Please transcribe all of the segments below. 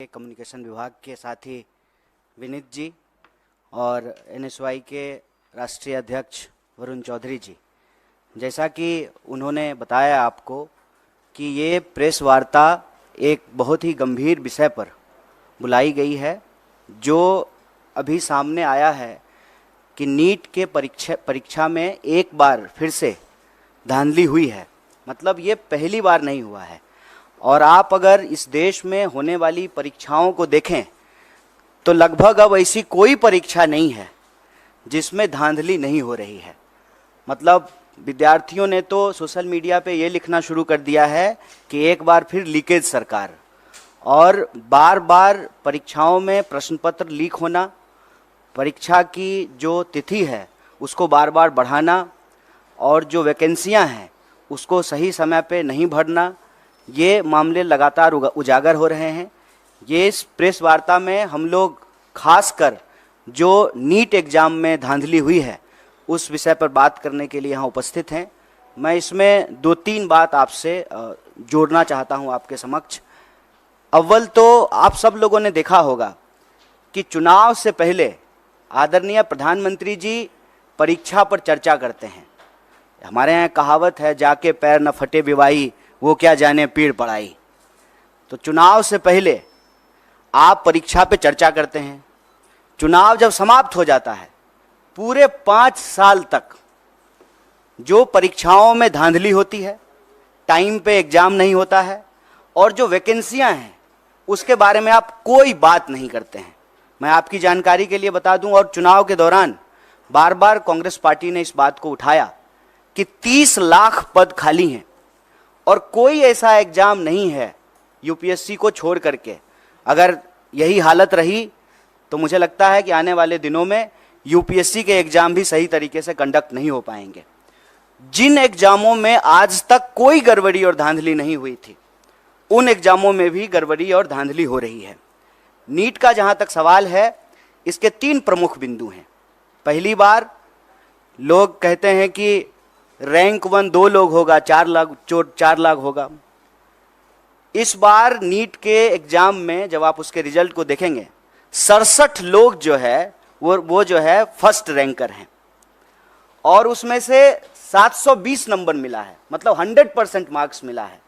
Communication विभाग के साथी विनीत जी और एनएसवाई के राष्ट्रीय अध्यक्ष वरुण चौधरी जी, जैसा कि उन्होंने बताया आपको कि ये प्रेस वार्ता एक बहुत ही गंभीर विषय पर बुलाई गई है, जो अभी सामने आया है कि नीट के परीक्षा में एक बार फिर से धांधली हुई है। मतलब ये पहली बार नहीं हुआ है। और आप अगर इस देश में होने वाली परीक्षाओं को देखें तो लगभग अब ऐसी कोई परीक्षा नहीं है जिसमें धांधली नहीं हो रही है। मतलब विद्यार्थियों ने तो सोशल मीडिया पे ये लिखना शुरू कर दिया है कि एक बार फिर लीकेज सरकार, और बार बार परीक्षाओं में प्रश्न पत्र लीक होना, परीक्षा की जो तिथि है उसको बार बार बढ़ाना और जो वैकेंसियां हैं उसको सही समय पे नहीं भरना, ये मामले लगातार उजागर हो रहे हैं। ये इस प्रेस वार्ता में हम लोग खासकर जो नीट एग्ज़ाम में धांधली हुई है उस विषय पर बात करने के लिए यहाँ उपस्थित हैं। मैं इसमें 2-3 बात आपसे जोड़ना चाहता हूँ आपके समक्ष। अव्वल तो आप सब लोगों ने देखा होगा कि चुनाव से पहले आदरणीय प्रधानमंत्री जी परीक्षा पर चर्चा करते हैं। हमारे यहाँ कहावत है, जाके पैर न फटे बिवाई, वो क्या जाने पीड़ पड़ाई। तो चुनाव से पहले आप परीक्षा पे चर्चा करते हैं। चुनाव जब समाप्त हो जाता है, पूरे 5 साल तक जो परीक्षाओं में धांधली होती है, टाइम पे एग्जाम नहीं होता है और जो वैकेंसियां हैं उसके बारे में आप कोई बात नहीं करते हैं। मैं आपकी जानकारी के लिए बता दूं, और चुनाव के दौरान बार बार कांग्रेस पार्टी ने इस बात को उठाया कि 30 लाख पद खाली हैं और कोई ऐसा एग्जाम नहीं है यूपीएससी को छोड़ करके। अगर यही हालत रही तो मुझे लगता है कि आने वाले दिनों में यूपीएससी के एग्जाम भी सही तरीके से कंडक्ट नहीं हो पाएंगे। जिन एग्जामों में आज तक कोई गड़बड़ी और धांधली नहीं हुई थी, उन एग्जामों में भी गड़बड़ी और धांधली हो रही है। नीट का जहां तक सवाल है, इसके 3 प्रमुख बिंदु हैं। पहली बार लोग कहते हैं कि रैंक 1 2 लोग होगा, 4 लाख होगा। इस बार नीट के एग्जाम में जब आप उसके रिजल्ट को देखेंगे, 67 लोग जो है वो जो है फर्स्ट रैंकर हैं और उसमें से 720 नंबर मिला है, मतलब 100% मार्क्स मिला है।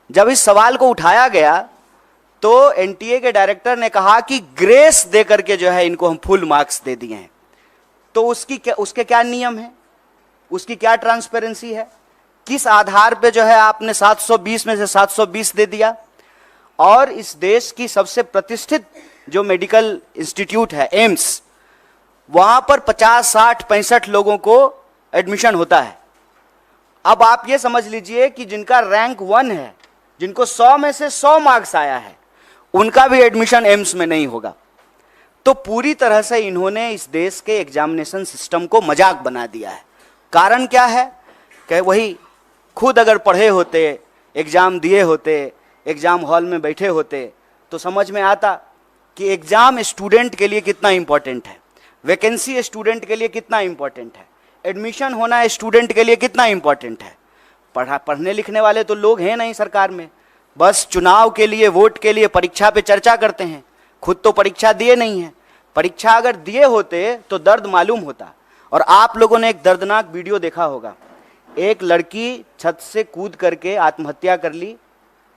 जब इस सवाल को उठाया गया तो एनटीए के डायरेक्टर ने कहा कि ग्रेस दे करके जो है इनको हम फुल मार्क्स दे दिए हैं। तो उसके क्या नियम है, उसकी क्या ट्रांसपेरेंसी है, किस आधार पे जो है आपने 720 में से 720 दे दिया। और इस देश की सबसे प्रतिष्ठित जो मेडिकल इंस्टीट्यूट है एम्स, वहां पर 50, 60, 65 लोगों को एडमिशन होता है। अब आप ये समझ लीजिए कि जिनका रैंक 1 है, जिनको 100 में से 100 मार्क्स आया है, उनका भी एडमिशन एम्स में नहीं होगा। तो पूरी तरह से इन्होंने इस देश के एग्जामिनेशन सिस्टम को मजाक बना दिया है। कारण क्या है कि वही खुद अगर पढ़े होते, एग्जाम दिए होते, एग्जाम हॉल में बैठे होते तो समझ में आता कि एग्जाम स्टूडेंट के लिए कितना इंपॉर्टेंट है, वैकेंसी स्टूडेंट के लिए कितना इंपॉर्टेंट है, एडमिशन होना स्टूडेंट के लिए कितना इंपॉर्टेंट है। पढ़ने लिखने वाले तो लोग हैं नहीं सरकार में, बस चुनाव के लिए, वोट के लिए परीक्षा पे चर्चा करते हैं। खुद तो परीक्षा दिए नहीं है। परीक्षा अगर दिए होते तो दर्द मालूम होता। और आप लोगों ने एक दर्दनाक वीडियो देखा होगा, एक लड़की छत से कूद करके आत्महत्या कर ली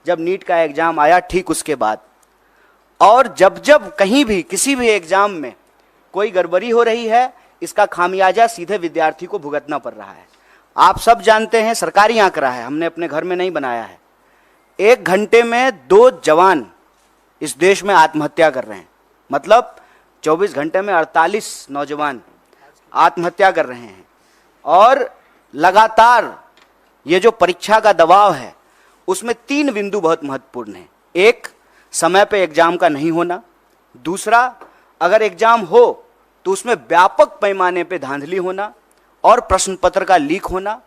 जब नीट का एग्जाम आया ठीक उसके बाद। और जब जब कहीं भी किसी भी एग्जाम में कोई गड़बड़ी हो रही है, इसका खामियाजा सीधे विद्यार्थी को भुगतना पड़ रहा है। आप सब जानते हैं, सरकारी आंकड़ा है, हमने अपने घर में नहीं बनाया है, 1 घंटे में 2 जवान इस देश में आत्महत्या कर रहे हैं। मतलब 24 घंटे में 48 नौजवान आत्महत्या कर रहे हैं। और लगातार ये जो परीक्षा का दबाव है उसमें 3 बिंदु बहुत महत्वपूर्ण हैं। एक, समय पे एग्जाम का नहीं होना। दूसरा, अगर एग्जाम हो तो उसमें व्यापक पैमाने पे धांधली होना और प्रश्न पत्र का लीक होना।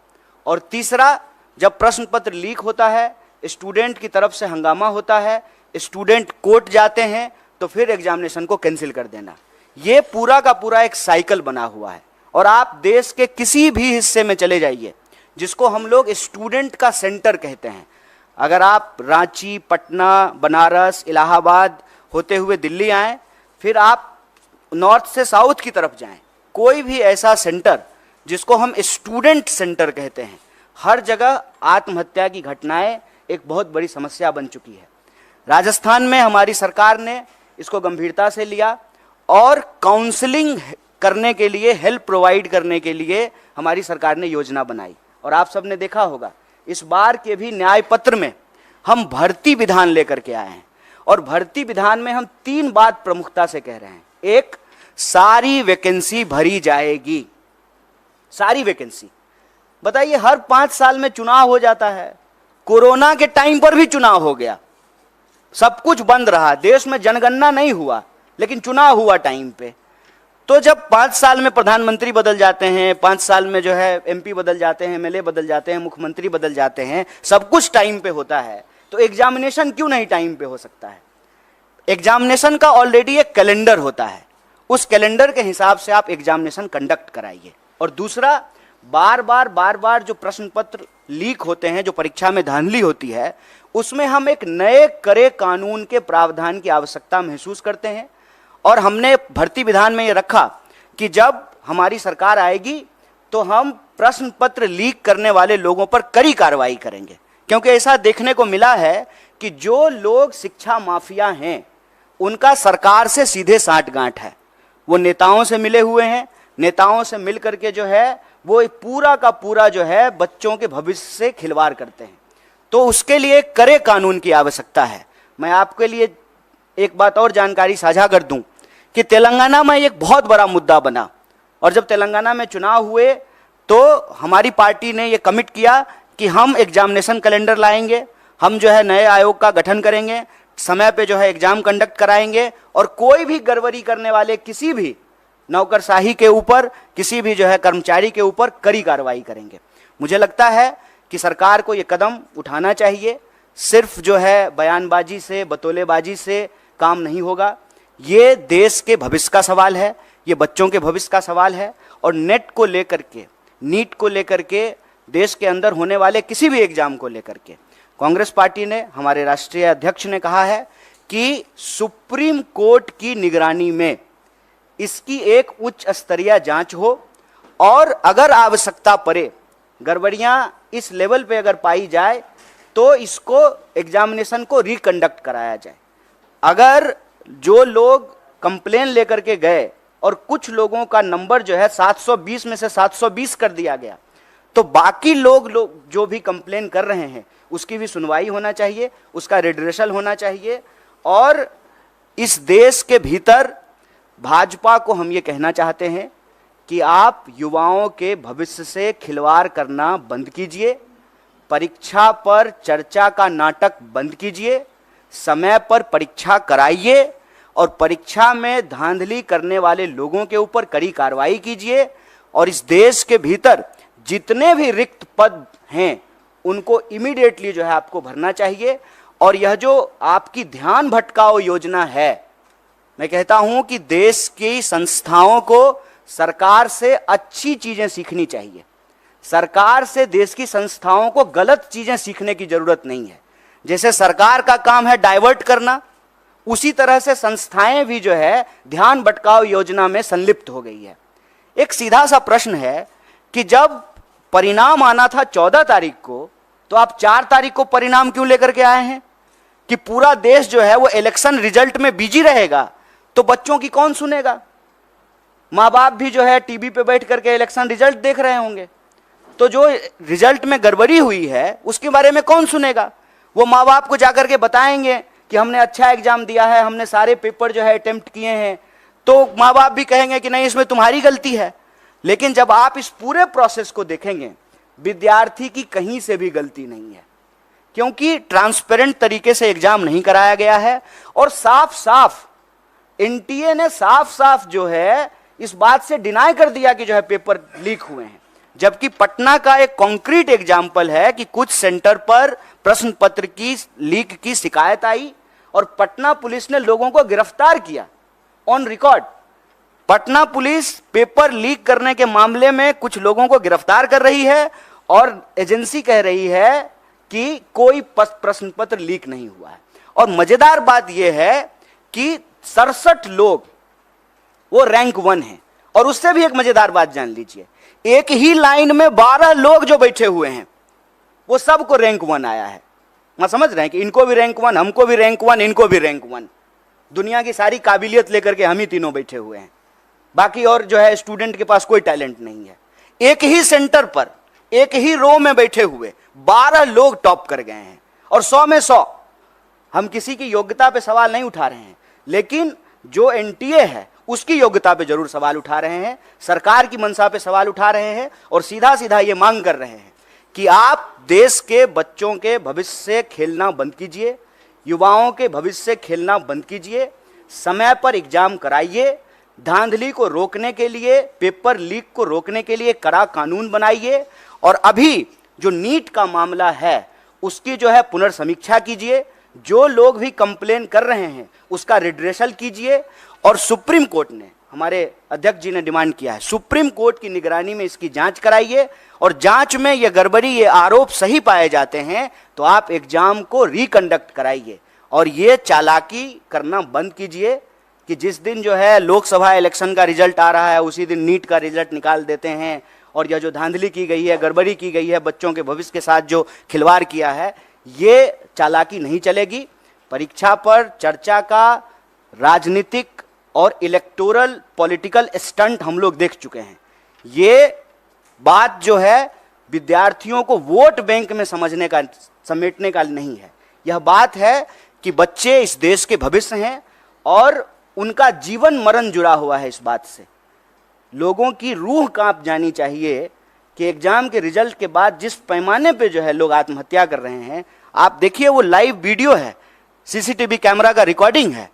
और तीसरा, जब प्रश्न पत्र लीक होता है, स्टूडेंट की तरफ से हंगामा होता है, स्टूडेंट कोर्ट जाते हैं, तो फिर एग्जामिनेशन को कैंसिल कर देना। ये पूरा का पूरा एक साइकिल बना हुआ है। और आप देश के किसी भी हिस्से में चले जाइए, जिसको हम लोग स्टूडेंट का सेंटर कहते हैं, अगर आप रांची, पटना, बनारस, इलाहाबाद होते हुए दिल्ली आएँ, फिर आप नॉर्थ से साउथ की तरफ जाएं, कोई भी ऐसा सेंटर जिसको हम स्टूडेंट सेंटर कहते हैं, हर जगह आत्महत्या की घटनाएं एक बहुत बड़ी समस्या बन चुकी है। राजस्थान में हमारी सरकार ने इसको गंभीरता से लिया और काउंसलिंग करने के लिए, हेल्प प्रोवाइड करने के लिए हमारी सरकार ने योजना बनाई। और आप सबने देखा होगा इस बार के भी न्याय पत्र में हम भर्ती विधान लेकर के आए हैं, और भर्ती विधान में हम 3 बात प्रमुखता से कह रहे हैं। एक, सारी वैकेंसी भरी जाएगी, सारी वैकेंसी। बताइए, हर 5 साल में चुनाव हो जाता है, कोरोना के टाइम पर भी चुनाव हो गया, सब कुछ बंद रहा, देश में जनगणना नहीं हुआ, लेकिन चुनाव हुआ टाइम पे। तो जब 5 साल में प्रधानमंत्री बदल जाते हैं, 5 साल में जो है एमपी बदल जाते हैं, एमएलए बदल जाते हैं, मुख्यमंत्री बदल जाते हैं, सब कुछ टाइम पे होता है, तो एग्जामिनेशन क्यों नहीं टाइम पे हो सकता है? एग्जामिनेशन का ऑलरेडी एक कैलेंडर होता है, उस कैलेंडर के हिसाब से आप एग्जामिनेशन कंडक्ट कराइए। और दूसरा, बार बार जो प्रश्न पत्र लीक होते हैं, जो परीक्षा में धांधली होती है, उसमें हम एक नए करे कानून के प्रावधान की आवश्यकता महसूस करते हैं। और हमने भर्ती विधान में ये रखा कि जब हमारी सरकार आएगी तो हम प्रश्न पत्र लीक करने वाले लोगों पर कड़ी कार्रवाई करेंगे, क्योंकि ऐसा देखने को मिला है कि जो लोग शिक्षा माफिया हैं उनका सरकार से सीधे साठगांठ है। वो नेताओं से मिले हुए हैं, नेताओं से मिल करके जो है वो पूरा का पूरा जो है बच्चों के भविष्य से खिलवाड़ करते हैं। तो उसके लिए कड़े कानून की आवश्यकता है। मैं आपके लिए एक बात और जानकारी साझा कर दूं कि तेलंगाना में एक बहुत बड़ा मुद्दा बना, और जब तेलंगाना में चुनाव हुए तो हमारी पार्टी ने ये कमिट किया कि हम एग्जामिनेशन कैलेंडर लाएंगे, हम जो है नए आयोग का गठन करेंगे, समय पे जो है एग्जाम कंडक्ट कराएंगे, और कोई भी गड़बड़ी करने वाले किसी भी नौकरशाही के ऊपर, किसी भी जो है कर्मचारी के ऊपर कड़ी कार्रवाई करेंगे। मुझे लगता है कि सरकार को ये कदम उठाना चाहिए। सिर्फ जो है बयानबाजी से, बतौलेबाजी से काम नहीं होगा। ये देश के भविष्य का सवाल है, ये बच्चों के भविष्य का सवाल है। और नेट को लेकर के, नीट को लेकर के, देश के अंदर होने वाले किसी भी एग्जाम को लेकर के कांग्रेस पार्टी ने, हमारे राष्ट्रीय अध्यक्ष ने कहा है कि सुप्रीम कोर्ट की निगरानी में इसकी एक उच्च स्तरीय जांच हो, और अगर आवश्यकता पड़े, गड़बड़ियां इस लेवल पे अगर पाई जाए तो इसको एग्जामिनेशन को रिकंडक्ट कराया जाए। अगर जो लोग कंप्लेन लेकर के गए और कुछ लोगों का नंबर जो है 720 में से 720 कर दिया गया, तो बाकी लोग जो भी कंप्लेन कर रहे हैं उसकी भी सुनवाई होना चाहिए, उसका रिड्रेसल होना चाहिए। और इस देश के भीतर भाजपा को हम ये कहना चाहते हैं कि आप युवाओं के भविष्य से खिलवाड़ करना बंद कीजिए, परीक्षा पर चर्चा का नाटक बंद कीजिए, समय पर परीक्षा कराइए, और परीक्षा में धांधली करने वाले लोगों के ऊपर कड़ी कार्रवाई कीजिए। और इस देश के भीतर जितने भी रिक्त पद हैं उनको इमीडिएटली जो है आपको भरना चाहिए। और यह जो आपकी ध्यान भटकाओ योजना है, मैं कहता हूं कि देश की संस्थाओं को सरकार से अच्छी चीजें सीखनी चाहिए। सरकार से देश की संस्थाओं को गलत चीजें सीखने की जरूरत नहीं है। जैसे सरकार का काम है डाइवर्ट करना, उसी तरह से संस्थाएं भी जो है ध्यान भटकाओ योजना में संलिप्त हो गई है। एक सीधा सा प्रश्न है कि जब परिणाम आना था 14 तारीख को, तो आप 4 तारीख को परिणाम क्यों लेकर के आए हैं? कि पूरा देश जो है वो इलेक्शन रिजल्ट में बिजी रहेगा, तो बच्चों की कौन सुनेगा? माँ बाप भी जो है टीवी पे बैठ करके इलेक्शन रिजल्ट देख रहे होंगे, तो जो रिजल्ट में गड़बड़ी हुई है उसके बारे में कौन सुनेगा? वो माँ बाप को जाकर के बताएंगे कि हमने अच्छा एग्जाम दिया है, हमने सारे पेपर जो है अटेम्प्ट किए हैं, तो माँ बाप भी कहेंगे कि नहीं, इसमें तुम्हारी गलती है। लेकिन जब आप इस पूरे प्रोसेस को देखेंगे, विद्यार्थी की कहीं से भी गलती नहीं है, क्योंकि ट्रांसपेरेंट तरीके से एग्जाम नहीं कराया गया है। और साफ साफ एनटीए ने साफ साफ जो है इस बात से डिनाई कर दिया कि जो है पेपर लीक हुए हैं। जबकि पटना का एक कॉन्क्रीट एग्जाम्पल है कि कुछ सेंटर पर प्रश्न पत्र की लीक की शिकायत आई और पटना पुलिस ने लोगों को गिरफ्तार किया on record. Patna police paper leak करने के मामले में कुछ लोगों को गिरफ्तार कर रही है और एजेंसी कह रही है कि कोई प्रश्न पत्र लीक नहीं हुआ है। और मजेदार बात यह है कि 67 लोग वो रैंक 1 हैं। और उससे भी एक मजेदार बात जान लीजिए, एक ही लाइन में 12 लोग जो बैठे हुए हैं वो सबको रैंक 1 आया है। मैं समझ रहे हैं कि इनको भी रैंक 1, हमको भी रैंक 1, इनको भी रैंक 1। दुनिया की सारी काबिलियत लेकर के हम ही तीनों बैठे हुए हैं, बाकी और जो है स्टूडेंट के पास कोई टैलेंट नहीं है। एक ही सेंटर पर, एक ही रो में बैठे हुए 12 लोग टॉप कर गए हैं। और 100 में 100। हम किसी की योग्यता पे सवाल नहीं उठा रहे हैं, लेकिन जो एनटीए है उसकी योग्यता पे जरूर सवाल उठा रहे हैं, सरकार की मंशा पे सवाल उठा रहे हैं और सीधा सीधा ये मांग कर रहे हैं कि आप देश के बच्चों के भविष्य से खेलना बंद कीजिए, युवाओं के भविष्य से खेलना बंद कीजिए, समय पर एग्जाम कराइए, धांधली को रोकने के लिए, पेपर लीक को रोकने के लिए कड़ा कानून बनाइए, और अभी जो नीट का मामला है उसकी जो है पुनर्समीक्षा कीजिए, जो लोग भी कंप्लेन कर रहे हैं उसका रिड्रेसल कीजिए। और सुप्रीम कोर्ट ने, हमारे अध्यक्ष जी ने डिमांड किया है, सुप्रीम कोर्ट की निगरानी में इसकी जांच कराइए, और जांच में ये गड़बड़ी, ये आरोप सही पाए जाते हैं तो आप एग्जाम को रिकंडक्ट कराइए। और ये चालाकी करना बंद कीजिए कि जिस दिन जो है लोकसभा इलेक्शन का रिजल्ट आ रहा है उसी दिन नीट का रिजल्ट निकाल देते हैं। और यह जो धांधली की गई है, गड़बड़ी की गई है, बच्चों के भविष्य के साथ जो खिलवाड़ किया है, ये चालाकी नहीं चलेगी। परीक्षा पर चर्चा का राजनीतिक और इलेक्टोरल पॉलिटिकल स्टंट हम लोग देख चुके हैं। ये बात जो है विद्यार्थियों को वोट बैंक में समझने का, समेटने का नहीं है। यह बात है कि बच्चे इस देश के भविष्य हैं और उनका जीवन मरण जुड़ा हुआ है इस बात से। लोगों की रूह कांप जानी चाहिए कि एग्जाम के रिजल्ट के बाद जिस पैमाने पे जो है लोग आत्महत्या कर रहे हैं, आप देखिए, वो लाइव वीडियो है, सीसीटीवी कैमरा का रिकॉर्डिंग है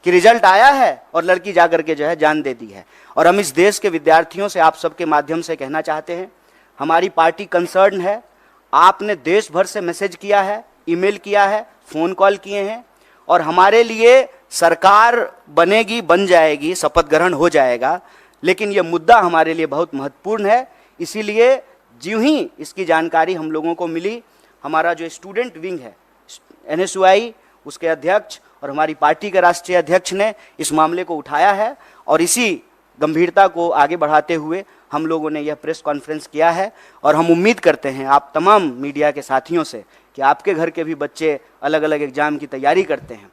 कि रिजल्ट आया है और लड़की जाकर के जो है जान दे दी है। और हम इस देश के विद्यार्थियों से आप सबके माध्यम से कहना चाहते हैं, हमारी पार्टी कंसर्न है। आपने देश भर से मैसेज किया है, ईमेल किया है, फोन कॉल किए हैं, और हमारे लिए सरकार बनेगी, बन जाएगी, शपथ ग्रहण हो जाएगा, लेकिन यह मुद्दा हमारे लिए बहुत महत्वपूर्ण है। इसीलिए ज्यों ही इसकी जानकारी हम लोगों को मिली, हमारा जो स्टूडेंट विंग है एनएसयूआई, उसके अध्यक्ष और हमारी पार्टी के राष्ट्रीय अध्यक्ष ने इस मामले को उठाया है, और इसी गंभीरता को आगे बढ़ाते हुए हम लोगों ने यह प्रेस कॉन्फ्रेंस किया है। और हम उम्मीद करते हैं आप तमाम मीडिया के साथियों से कि आपके घर के भी बच्चे अलग अलग एग्जाम की तैयारी करते हैं,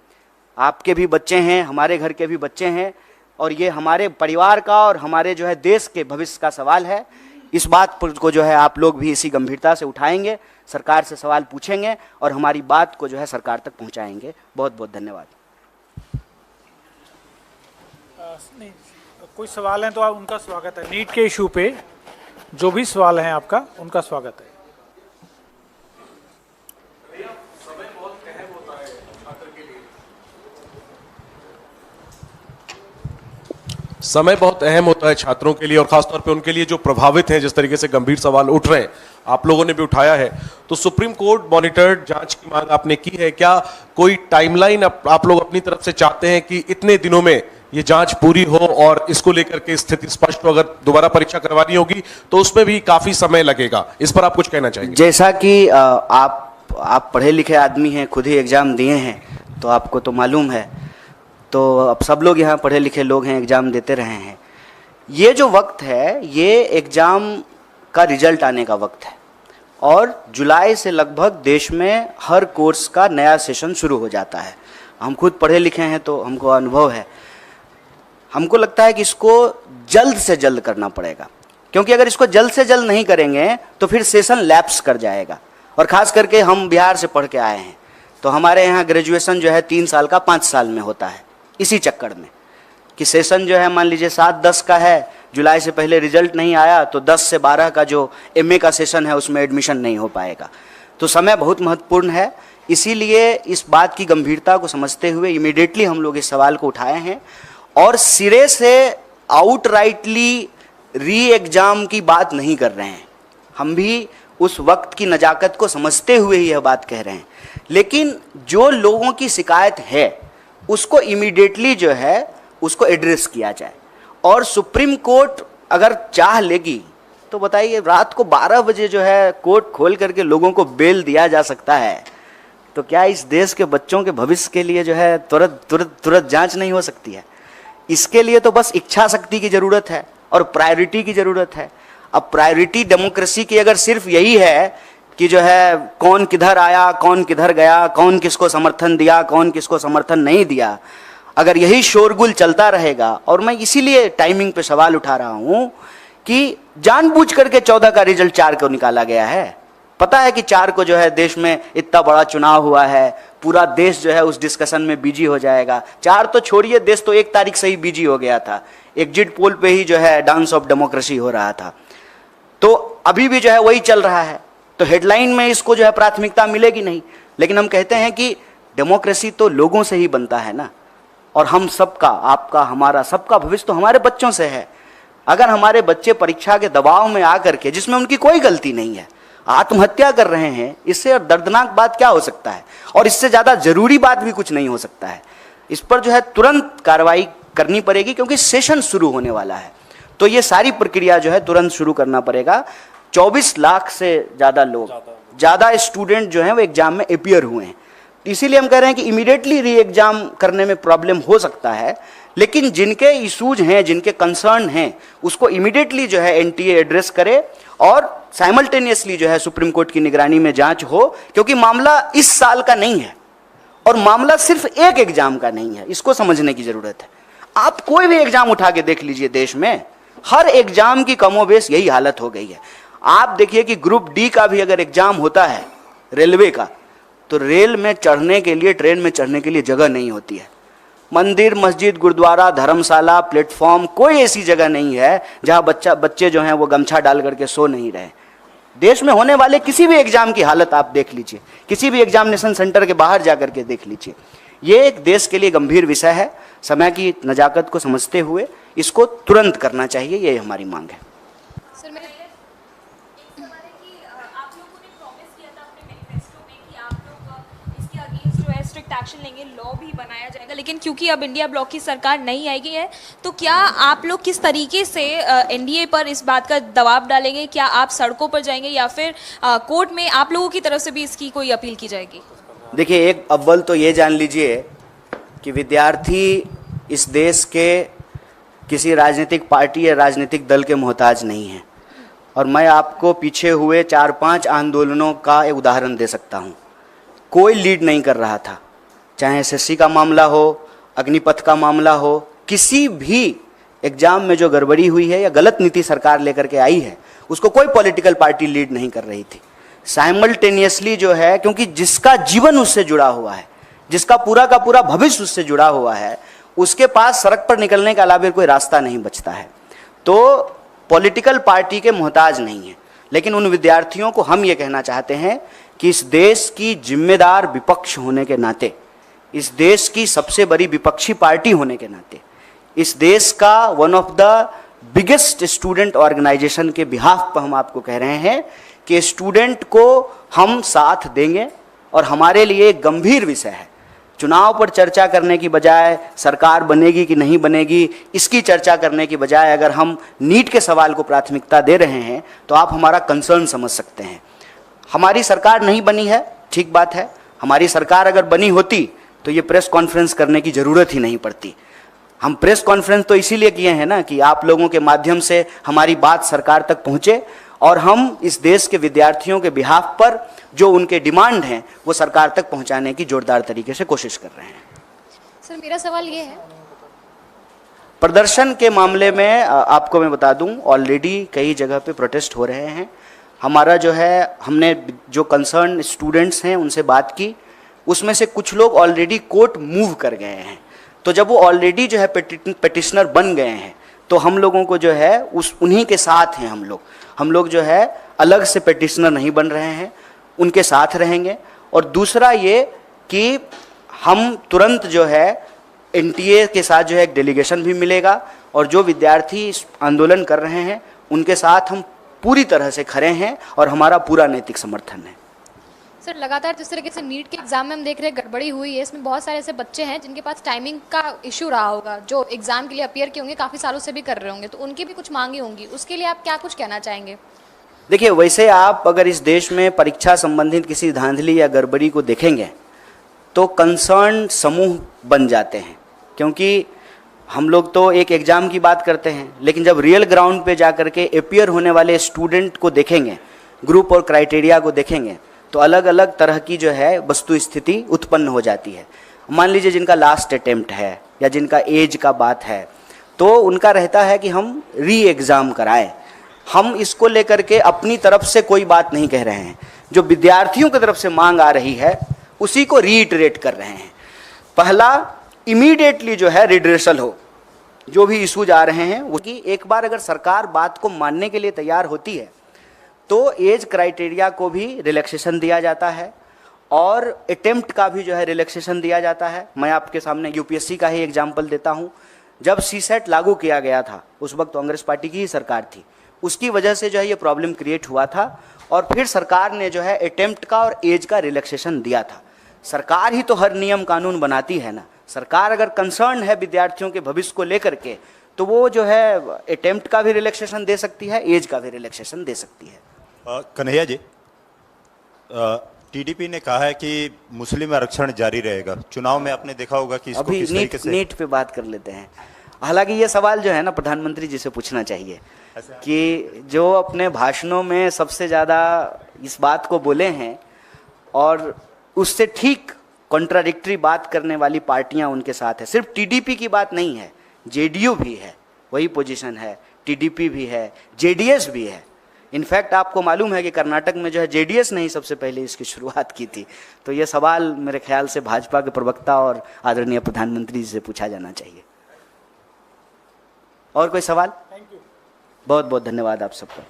आपके भी बच्चे हैं, हमारे घर के भी बच्चे हैं, और ये हमारे परिवार का और हमारे जो है देश के भविष्य का सवाल है। इस बात को जो है आप लोग भी इसी गंभीरता से उठाएंगे, सरकार से सवाल पूछेंगे और हमारी बात को जो है सरकार तक पहुंचाएंगे। बहुत बहुत धन्यवाद। नहीं, कोई सवाल है तो आप, उनका स्वागत है। नीट के इशू पे जो भी सवाल है आपका, उनका स्वागत है। समय बहुत अहम होता है छात्रों के लिए, और खासतौर पे उनके लिए जो प्रभावित हैं, जिस तरीके से गंभीर सवाल उठ रहे हैं, आप लोगों ने भी उठाया है। तो सुप्रीम कोर्ट मॉनिटर्ड जांच की मांग आपने की है, क्या कोई टाइमलाइन आप लोग अपनी तरफ से चाहते हैं कि इतने दिनों में ये जांच पूरी हो, और इसको लेकर के स्थिति स्पष्ट हो? अगर दोबारा परीक्षा करवानी होगी तो उसमें भी काफी समय लगेगा, इस पर आप कुछ कहना चाहेंगे? जैसा कि आप पढ़े लिखे आदमी हैं, खुद ही एग्जाम दिए हैं, तो आपको तो मालूम है, तो अब सब लोग यहाँ पढ़े लिखे लोग हैं, एग्जाम देते रहे हैं। ये जो वक्त है, ये एग्जाम का रिजल्ट आने का वक्त है, और जुलाई से लगभग देश में हर कोर्स का नया सेशन शुरू हो जाता है। हम खुद पढ़े लिखे हैं तो हमको अनुभव है। हमको लगता है कि इसको जल्द से जल्द करना पड़ेगा, क्योंकि अगर इसको जल्द से जल्द नहीं करेंगे तो फिर सेशन लैप्स कर जाएगा। और ख़ास करके हम बिहार से पढ़ के आए हैं, तो हमारे यहाँ ग्रेजुएशन जो है 3 साल का 5 साल में होता है। इसी चक्कर में कि सेशन जो है मान लीजिए 7-10 का है, जुलाई से पहले रिजल्ट नहीं आया तो 10 से 12 का जो एमए का सेशन है उसमें एडमिशन नहीं हो पाएगा। तो समय बहुत महत्वपूर्ण है। इसीलिए इस बात की गंभीरता को समझते हुए इमीडिएटली हम लोग इस सवाल को उठाए हैं, और सिरे से आउटराइटली री एग्जाम की बात नहीं कर रहे हैं। हम भी उस वक्त की नजाकत को समझते हुए ही यह बात कह रहे हैं, लेकिन जो लोगों की शिकायत है उसको इमीडिएटली जो है उसको एड्रेस किया जाए। और सुप्रीम कोर्ट अगर चाह लेगी तो बताइए, रात को 12 बजे जो है कोर्ट खोल करके लोगों को बेल दिया जा सकता है। तो क्या इस देश के बच्चों के भविष्य के लिए जो है तुरंत जांच नहीं हो सकती है? इसके लिए तो बस इच्छा शक्ति की जरूरत है और प्रायोरिटी की जरूरत है। अब प्रायोरिटी डेमोक्रेसी की अगर सिर्फ यही है कि जो है कौन किधर आया, कौन किधर गया, कौन किसको समर्थन दिया, कौन किसको समर्थन नहीं दिया, अगर यही शोरगुल चलता रहेगा, और मैं इसीलिए टाइमिंग पे सवाल उठा रहा हूं कि जानबूझ करके 14 का रिजल्ट 4 को निकाला गया है। पता है कि 4 को जो है देश में इतना बड़ा चुनाव हुआ है, पूरा देश जो है उस डिस्कशन में बिजी हो जाएगा। 4 तो छोड़िए, देश तो 1 तारीख से ही बिजी हो गया था, एग्जिट पोल पे ही जो है डांस ऑफ डेमोक्रेसी हो रहा था। तो अभी भी जो है वही चल रहा है, तो हेडलाइन में इसको जो है प्राथमिकता मिलेगी नहीं। लेकिन हम कहते हैं कि डेमोक्रेसी तो लोगों से ही बनता है ना, और हम सबका, आपका, हमारा, सबका भविष्य तो हमारे बच्चों से है। अगर हमारे बच्चे परीक्षा के दबाव में आकर के, जिसमें उनकी कोई गलती नहीं है, आत्महत्या कर रहे हैं, इससे दर्दनाक बात क्या हो सकता है? और इससे ज्यादा जरूरी बात भी कुछ नहीं हो सकता है। इस पर जो है तुरंत कार्रवाई करनी पड़ेगी, क्योंकि सेशन शुरू होने वाला है। तो ये सारी प्रक्रिया जो है तुरंत शुरू करना पड़ेगा। 24 लाख से ज्यादा लोग, ज्यादा स्टूडेंट जो हैं वो एग्जाम में अपीयर हुए हैं। इसीलिए हम कह रहे हैं कि इमीडिएटली री एग्जाम करने में प्रॉब्लम हो सकता है, लेकिन जिनके इशूज हैं, जिनके कंसर्न हैं, उसको इमीडिएटली जो है एनटीए एड्रेस करे और साइमल्टेनियसली जो है सुप्रीम कोर्ट की निगरानी में जांच हो। क्योंकि मामला इस साल का नहीं है और मामला सिर्फ एक एग्जाम का नहीं है, इसको समझने की जरूरत है। आप कोई भी एग्जाम उठा के देख लीजिए, देश में हर एग्जाम की कमोबेश यही हालत हो गई है। आप देखिए कि ग्रुप डी का भी अगर एग्जाम होता है रेलवे का, तो रेल में चढ़ने के लिए, ट्रेन में चढ़ने के लिए जगह नहीं होती है। मंदिर, मस्जिद, गुरुद्वारा, धर्मशाला, प्लेटफॉर्म, कोई ऐसी जगह नहीं है जहां बच्चे जो हैं वो गमछा डाल करके सो नहीं रहे। देश में होने वाले किसी भी एग्जाम की हालत आप देख लीजिए, किसी भी एग्जामिनेशन सेंटर के बाहर जाकर के देख लीजिए। ये एक देश के लिए गंभीर विषय है। समय की नजाकत को समझते हुए इसको तुरंत करना चाहिए, ये हमारी मांग है। सर मेरे एक सवाल है कि आप लोगों ने प्रॉमिस किया था अपने मैनिफेस्टो में कि आप लोग इसके अगेंस्ट जो है स्ट्रिक्ट एक्शन लेंगे, लॉ भी बनाया जाएगा, लेकिन क्योंकि अब इंडिया ब्लॉक की सरकार नहीं आएगी है, तो क्या आप लोग किस तरीके से एनडीए पर इस बात का दबाव डालेंगे? क्या आप सड़कों पर जाएंगे या फिर कोर्ट में आप लोगों की तरफ से भी इसकी कोई अपील की जाएगी? देखिए, एक अव्वल तो ये जान लीजिए कि विद्यार्थी इस देश के किसी राजनीतिक पार्टी या राजनीतिक दल के मोहताज नहीं है। और मैं आपको पीछे हुए 4-5 आंदोलनों का एक उदाहरण दे सकता हूँ। कोई लीड नहीं कर रहा था, चाहे एसएससी का मामला हो, अग्निपथ का मामला हो, किसी भी एग्जाम में जो गड़बड़ी हुई है या गलत नीति सरकार लेकर के आई है, उसको कोई पॉलिटिकल पार्टी लीड नहीं कर रही थी। साइमल्टेनियसली जो है, क्योंकि जिसका जीवन उससे जुड़ा हुआ है, जिसका पूरा का पूरा भविष्य उससे जुड़ा हुआ है, उसके पास सड़क पर निकलने के अलावा कोई रास्ता नहीं बचता है। तो पॉलिटिकल पार्टी के मोहताज नहीं है। लेकिन उन विद्यार्थियों को हम ये कहना चाहते हैं कि इस देश की जिम्मेदार विपक्ष होने के नाते, इस देश की सबसे बड़ी विपक्षी पार्टी होने के नाते, इस देश का one of the biggest student organization के बिहाफ पर हम आपको कह रहे हैं कि स्टूडेंट को हम साथ देंगे। और हमारे लिए एक गंभीर विषय है, चुनाव पर चर्चा करने की बजाय, सरकार बनेगी कि नहीं बनेगी इसकी चर्चा करने की बजाय, अगर हम नीट के सवाल को प्राथमिकता दे रहे हैं तो आप हमारा कंसर्न समझ सकते हैं। हमारी सरकार नहीं बनी है, ठीक बात है। हमारी सरकार अगर बनी होती तो ये प्रेस कॉन्फ्रेंस करने की ज़रूरत ही नहीं पड़ती। हम प्रेस कॉन्फ्रेंस तो इसीलिए किए हैं ना कि आप लोगों के माध्यम से हमारी बात सरकार तक पहुँचे और हम इस देश के विद्यार्थियों के बिहाफ पर जो उनके डिमांड हैं वो सरकार तक पहुंचाने की जोरदार तरीके से कोशिश कर रहे हैं। सर मेरा सवाल ये है, प्रदर्शन के मामले में आपको मैं बता दूं, ऑलरेडी कई जगह पे प्रोटेस्ट हो रहे हैं। हमारा जो है, हमने जो कंसर्न स्टूडेंट्स हैं उनसे बात की, उसमें से कुछ लोग ऑलरेडी कोर्ट मूव कर गए हैं। तो जब वो ऑलरेडी जो है पेटिशनर बन गए हैं तो हम लोगों को जो है उन्हीं के साथ हैं। हम लोग जो है अलग से पेटिशनर नहीं बन रहे हैं, उनके साथ रहेंगे। और दूसरा ये कि हम तुरंत जो है एनटीए के साथ जो है एक डेलीगेशन भी मिलेगा और जो विद्यार्थी आंदोलन कर रहे हैं उनके साथ हम पूरी तरह से खड़े हैं और हमारा पूरा नैतिक समर्थन है। सर लगातार जिस तरीके से नीट के एग्जाम में हम देख रहे हैं गड़बड़ी हुई है, इसमें बहुत सारे ऐसे बच्चे हैं जिनके पास टाइमिंग का इशू रहा होगा, जो एग्जाम के लिए अपीयर किए होंगे, काफ़ी सालों से भी कर रहे होंगे, तो उनकी भी कुछ मांगे होंगी, उसके लिए आप क्या कुछ कहना चाहेंगे? देखिए, वैसे आप अगर इस देश में परीक्षा संबंधित किसी धांधली या गड़बड़ी को देखेंगे तो कंसर्न समूह बन जाते हैं, क्योंकि हम लोग तो एक एग्ज़ाम की बात करते हैं, लेकिन जब रियल ग्राउंड पे जा कर के अपियर होने वाले स्टूडेंट को देखेंगे, ग्रुप और क्राइटेरिया को देखेंगे, तो अलग अलग तरह की जो है वस्तु स्थिति उत्पन्न हो जाती है। मान लीजिए जिनका लास्ट अटेम्प्ट है या जिनका एज का बात है, तो उनका रहता है कि हम री एग्ज़ाम कराएं। हम इसको लेकर के अपनी तरफ से कोई बात नहीं कह रहे हैं, जो विद्यार्थियों की तरफ से मांग आ रही है उसी को रीइटरेट कर रहे हैं। पहला, इमीडिएटली जो है रिड्रेसल हो, जो भी इशूज आ रहे हैं उसकी एक बार अगर सरकार बात को मानने के लिए तैयार होती है तो एज क्राइटेरिया को भी रिलैक्सेशन दिया जाता है और अटेम्प्ट का भी जो है रिलैक्सेशन दिया जाता है। मैं आपके सामने यूपीएससी का ही एग्जाम्पल देता हूँ। जब सीसेट लागू किया गया था उस वक्त कांग्रेस पार्टी की ही सरकार थी, उसकी वजह से जो है ये प्रॉब्लम क्रिएट हुआ था और फिर सरकार ने जो है अटेम्प्ट का और एज का रिलैक्सेशन दिया था। सरकार ही तो हर नियम कानून बनाती है ना। सरकार अगर कंसर्न है विद्यार्थियों के भविष्य को लेकर के, तो वो जो है अटेम्प्ट का भी रिलैक्सेशन दे सकती है, एज का भी रिलैक्सेशन दे सकती है। कन्हैया जी, टीडीपी ने कहा है कि मुस्लिम आरक्षण जारी रहेगा। चुनाव में आपने देखा होगा कि इसको किस तरीके से नीट पे बात कर लेते हैं। हालांकि ये सवाल जो है ना प्रधानमंत्री जी से पूछना चाहिए कि जो अपने भाषणों में सबसे ज़्यादा इस बात को बोले हैं और उससे ठीक कॉन्ट्राडिक्टरी बात करने वाली पार्टियां उनके साथ है। सिर्फ टीडीपी की बात नहीं है, जेडीयू भी है, वही पोजीशन है, टीडीपी भी है, जेडीएस भी है। इनफैक्ट आपको मालूम है कि कर्नाटक में जो है जेडीएस ने ही सबसे पहले इसकी शुरुआत की थी। तो ये सवाल मेरे ख्याल से भाजपा के प्रवक्ता और आदरणीय प्रधानमंत्री जी से पूछा जाना चाहिए। और कोई सवाल? बहुत बहुत धन्यवाद आप सबका।